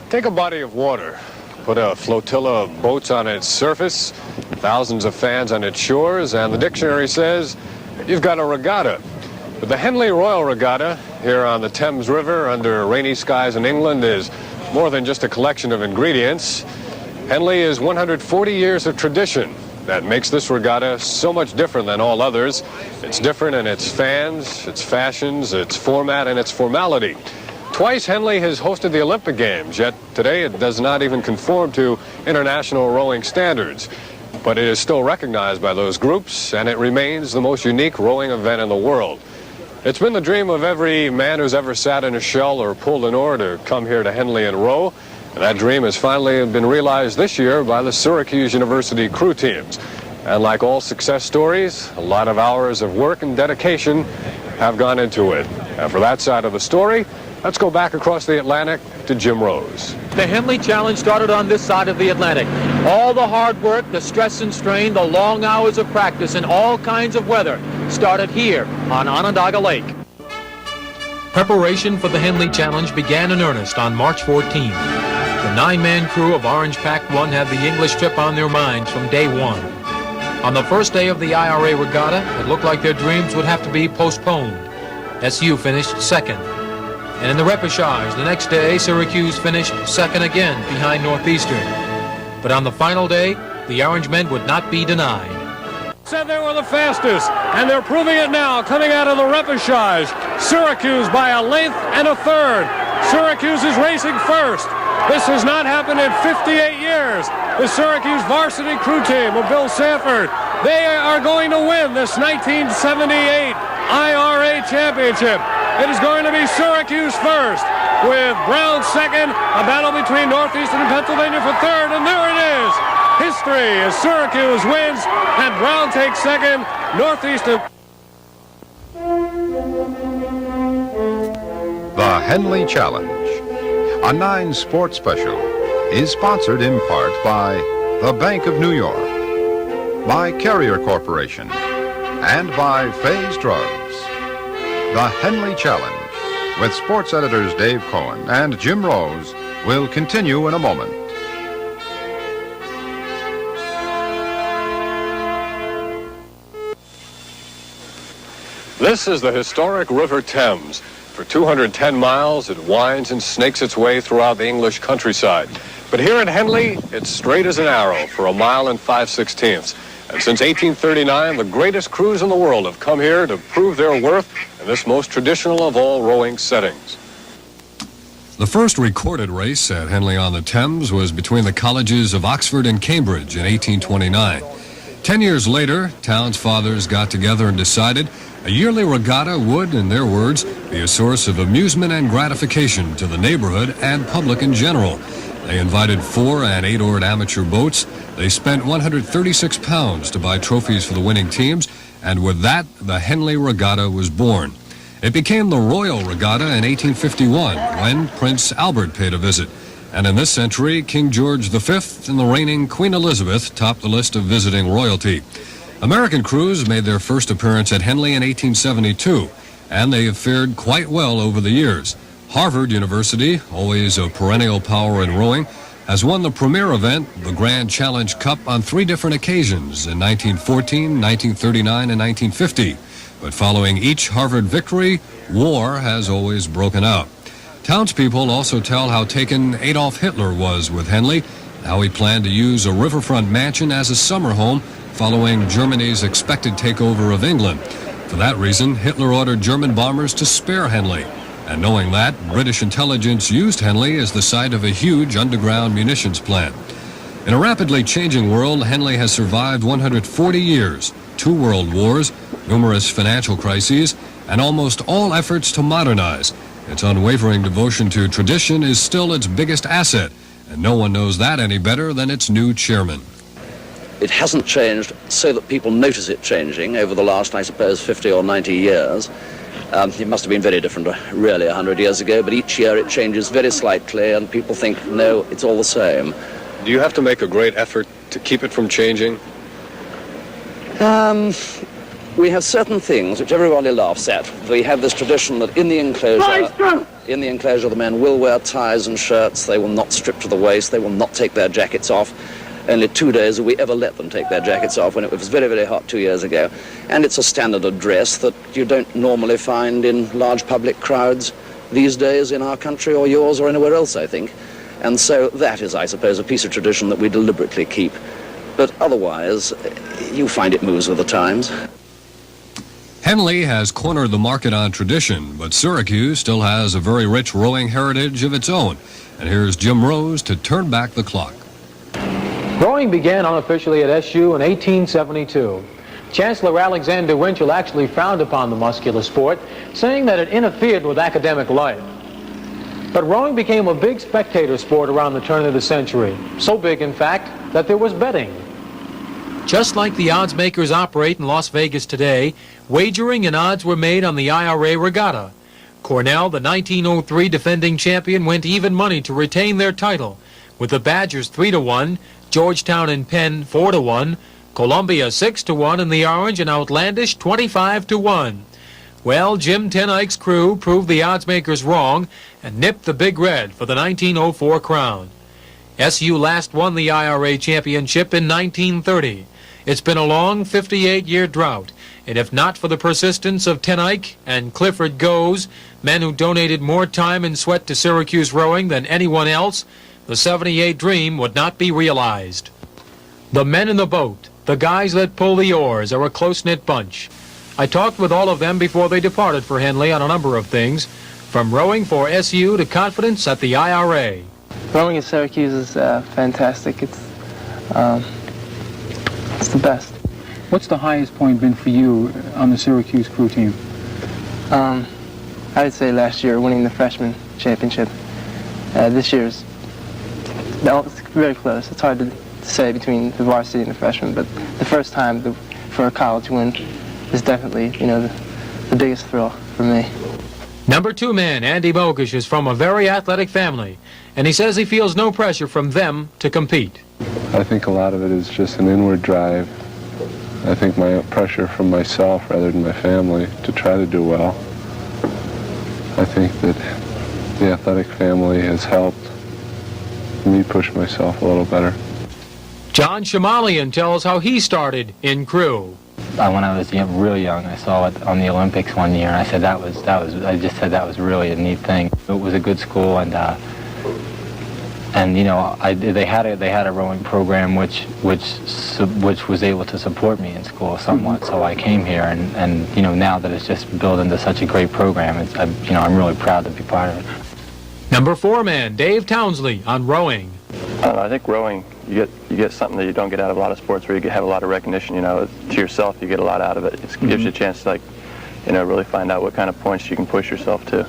Take a body of water, put a flotilla of boats on its surface, thousands of fans on its shores, and the dictionary says you've got a regatta. But the Henley Royal Regatta here on the Thames River under rainy skies in England is more than just a collection of ingredients. Henley is 140 years of tradition. That makes this regatta so much different than all others. It's different in its fans, its fashions, its format, and its formality. Twice Henley has hosted the Olympic Games, yet today it does not even conform to international rowing standards. But it is still recognized by those groups, and it remains the most unique rowing event in the world. It's been the dream of every man who's ever sat in a shell or pulled an oar to come here to Henley and row. And that dream has finally been realized this year by the Syracuse University crew teams. And like all success stories, a lot of hours of work and dedication have gone into it. And for that side of the story, let's go back across the Atlantic to Jim Rose. The Henley Challenge started on this side of the Atlantic. All the hard work, the stress and strain, the long hours of practice in all kinds of weather started here on Onondaga Lake. Preparation for the Henley Challenge began in earnest on March 14. The 9-man crew of Orange Pack 1 had the English trip on their minds from day one. On the first day of the IRA regatta, it looked like their dreams would have to be postponed. SU finished second. And in the repechage, the next day, Syracuse finished second again behind Northeastern. But on the final day, the Orange men would not be denied. Said they were the fastest, and they're proving it now, coming out of the repechage. Syracuse by a length and a third. Syracuse is racing first. This has not happened in 58 years. The Syracuse varsity crew team of Bill Sanford, they are going to win this 1978 IRA championship. It is going to be Syracuse first, with Brown second, a battle between Northeastern and Pennsylvania for third, and there it is. History as Syracuse wins, and Brown takes second, Northeastern. The Henley Challenge, a 9 sports special, is sponsored in part by the Bank of New York, by Carrier Corporation, and by Faye's Drugs. The Henley Challenge, with sports editors Dave Cohen and Jim Rose, will continue in a moment. This is the historic River Thames. For 210 miles, it winds and snakes its way throughout the English countryside. But here at Henley, it's straight as an arrow for 1 mile and 5/16. And since 1839, the greatest crews in the world have come here to prove their worth in this most traditional of all rowing settings. The first recorded race at Henley on the Thames was between the colleges of Oxford and Cambridge in 1829. 10 years later, town's fathers got together and decided a yearly regatta would, in their words, be a source of amusement and gratification to the neighborhood and public in general. They invited 4 and 8-oared amateur boats. They spent £136 to buy trophies for the winning teams, and with that, the Henley Regatta was born. It became the Royal Regatta in 1851, when Prince Albert paid a visit. And in this century, King George V and the reigning Queen Elizabeth topped the list of visiting royalty. American crews made their first appearance at Henley in 1872, and they have fared quite well over the years. Harvard University, always a perennial power in rowing, has won the premier event, the Grand Challenge Cup, on 3 different occasions in 1914, 1939, and 1950. But following each Harvard victory, war has always broken out. Townspeople also tell how taken Adolf Hitler was with Henley, how he planned to use a riverfront mansion as a summer home following Germany's expected takeover of England. For that reason, Hitler ordered German bombers to spare Henley. And knowing that, British intelligence used Henley as the site of a huge underground munitions plant. In a rapidly changing world, Henley has survived 140 years, 2 world wars, numerous financial crises, and almost all efforts to modernize. Its unwavering devotion to tradition is still its biggest asset, and no one knows that any better than its new chairman. It hasn't changed so that people notice it changing over the last, I suppose, 50 or 90 years. It must have been very different really 100 years ago, but each year it changes very slightly and people think, no, it's all the same. Do you have to make a great effort to keep it from changing? We have certain things which everybody laughs at. We have this tradition that in the enclosure in the enclosure, the men will wear ties and shirts. They will not strip to the waist. They will not take their jackets off. Only 2 days have we ever let them take their jackets off, when it was very, very hot 2 years ago. And it's a standard of dress that you don't normally find in large public crowds these days in our country or yours or anywhere else, I think. And so that is, I suppose, a piece of tradition that we deliberately keep. But otherwise, you find it moves with the times. Henley has cornered the market on tradition, but Syracuse still has a very rich rowing heritage of its own. And here's Jim Rose to turn back the clock. Rowing began unofficially at SU in 1872. Chancellor Alexander Winchell actually frowned upon the muscular sport, saying that it interfered with academic life. But rowing became a big spectator sport around the turn of the century. So big, in fact, that there was betting. Just like the odds makers operate in Las Vegas today, wagering and odds were made on the IRA regatta. Cornell, the 1903 defending champion, went even money to retain their title, with the Badgers 3-1, Georgetown and Penn 4-1, Columbia 6-1, and the Orange an outlandish 25-1. Well, Jim Ten Eyck's crew proved the odds makers wrong and nipped the Big Red for the 1904 crown. SU last won the IRA championship in 1930. It's been a long 58-year drought, and if not for the persistence of Ten Eyck and Clifford Goes, men who donated more time and sweat to Syracuse rowing than anyone else, the 78 dream would not be realized. The men in the boat, the guys that pull the oars, are a close-knit bunch. I talked with all of them before they departed for Henley on a number of things, from rowing for SU to confidence at the IRA. Rowing at Syracuse is fantastic. It's the best. What's the highest point been for you on the Syracuse crew team? I would say last year, winning the freshman championship. This year's, it's very close. It's hard to say between the varsity and the freshman, but the first time for a college win is definitely, the biggest thrill for me. Number 2 man, Andy Mogish, is from a very athletic family, and he says he feels no pressure from them to compete. I think a lot of it is just an inward drive. I think my pressure from myself rather than my family to try to do well. I think that the athletic family has helped me push myself a little better. John Shamalian tells how he started in crew. When I was really young, I saw it on the Olympics one year, and I said I just said that was really a neat thing. It was a good school, and they had a rowing program which was able to support me in school somewhat. So I came here, and now that it's just built into such a great program, I'm really proud to be part of it. Number 4 man, Dave Townsley, on rowing. I think rowing, you get something that you don't get out of a lot of sports, where you have a lot of recognition. To yourself, you get a lot out of it. It gives you a chance to, really find out what kind of points you can push yourself to.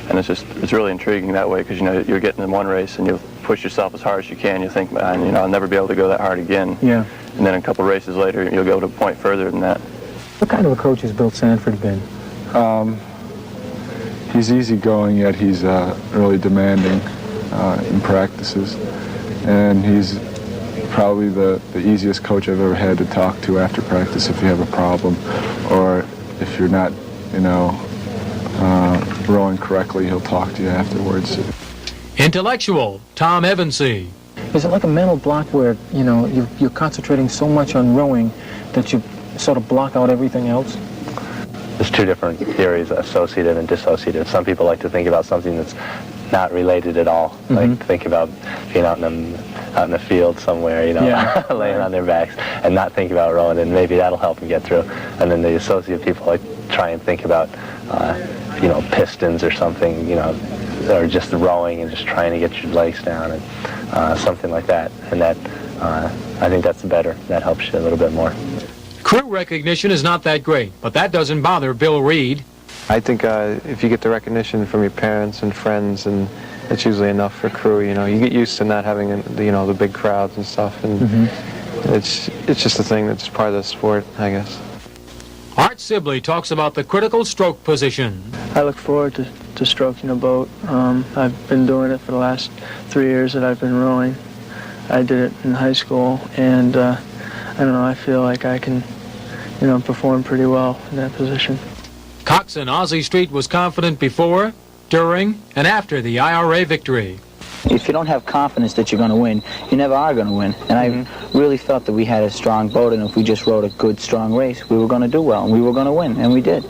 And it's really intriguing that way, because you're getting in one race and you push yourself as hard as you can. You think, man, I'll never be able to go that hard again. Yeah. And then a couple races later, you'll go to a point further than that. What kind of a coach has Bill Sanford been? He's easygoing, yet he's really demanding in practices. And he's probably the easiest coach I've ever had to talk to after practice if you have a problem, or if you're not, rowing correctly, he'll talk to you afterwards. Intellectual, Tom Evansy. Is it like a mental block where, you're concentrating so much on rowing that you sort of block out everything else? There's two different theories, associative and dissociative. Some people like to think about something that's not related at all. Like think about being out in the field somewhere, laying on their backs, and not think about rowing, and maybe that'll help them get through. And then the associative people like try and think about, pistons or something, or just rowing and just trying to get your legs down and something like that. And that, I think that's better. That helps you a little bit more. Crew recognition is not that great, but that doesn't bother Bill Reed. I think if you get the recognition from your parents and friends, and it's usually enough for crew. You get used to not having the big crowds and stuff, and it's just a thing that's part of the sport, I guess. Art Sibley talks about the critical stroke position. I look forward to stroking a boat. I've been doing it for the last 3 years that I've been rowing. I did it in high school, and I don't know, I feel like I can perform pretty well in that position. Coxswain Ozzie Street was confident before. during, and after the IRA victory. If you don't have confidence that you're going to win, you never are going to win. And I really felt that we had a strong boat, and if we just rode a good, strong race, we were going to do well, and we were going to win, and we did.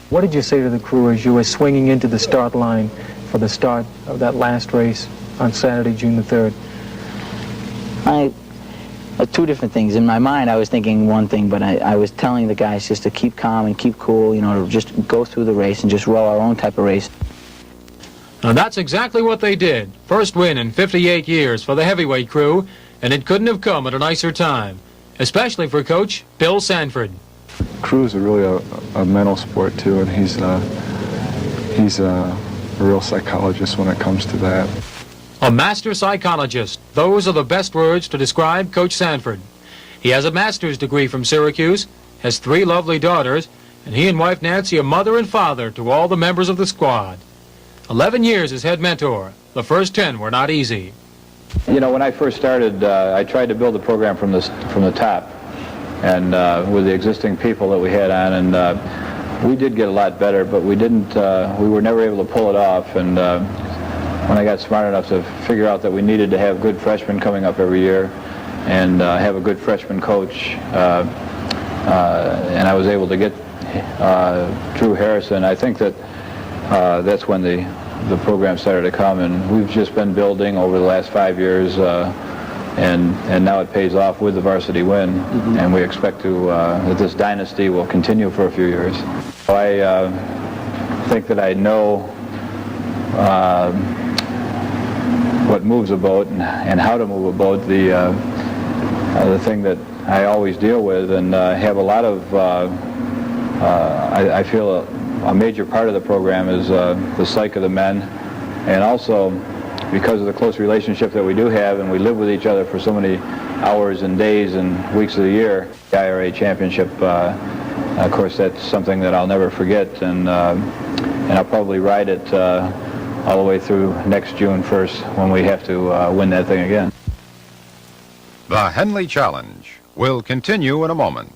What did you say to the crew as you were swinging into the start line for the start of that last race on Saturday, June the 3rd? Two different things. In my mind, I was thinking one thing, but I was telling the guys just to keep calm and keep cool, you know, to just go through the race and just row our own type of race. Now that's exactly what they did. First win in 58 years for the heavyweight crew, and it couldn't have come at a nicer time, especially for Coach Bill Sanford. Crew's really a mental sport too, and he's a real psychologist when it comes to that. A master psychologist. Those are the best words to describe Coach Sanford. He has a master's degree from Syracuse, has 3 lovely daughters, and he and wife Nancy are mother and father to all the members of the squad. 11 years as head mentor. The first 10 were not easy. You know, when I first started, I tried to build the program from the top, and with the existing people that we had on, and we did get a lot better, but we were never able to pull it off. And when I got smart enough to figure out that we needed to have good freshmen coming up every year and have a good freshman coach, and I was able to get Drew Harrison, I think that that's when the program started to come, and we've just been building over the last 5 years, and now it pays off with the varsity win, and we expect that this dynasty will continue for a few years. I think that I know what moves a boat and how to move a boat. The thing that I always deal with and have a lot of, I feel a major part of the program is the psyche of the men, and also because of the close relationship that we do have, and we live with each other for so many hours and days and weeks of the year. The IRA championship, of course, that's something that I'll never forget, and I'll probably ride it all the way through next June 1st when we have to win that thing again. The Henley Challenge will continue in a moment.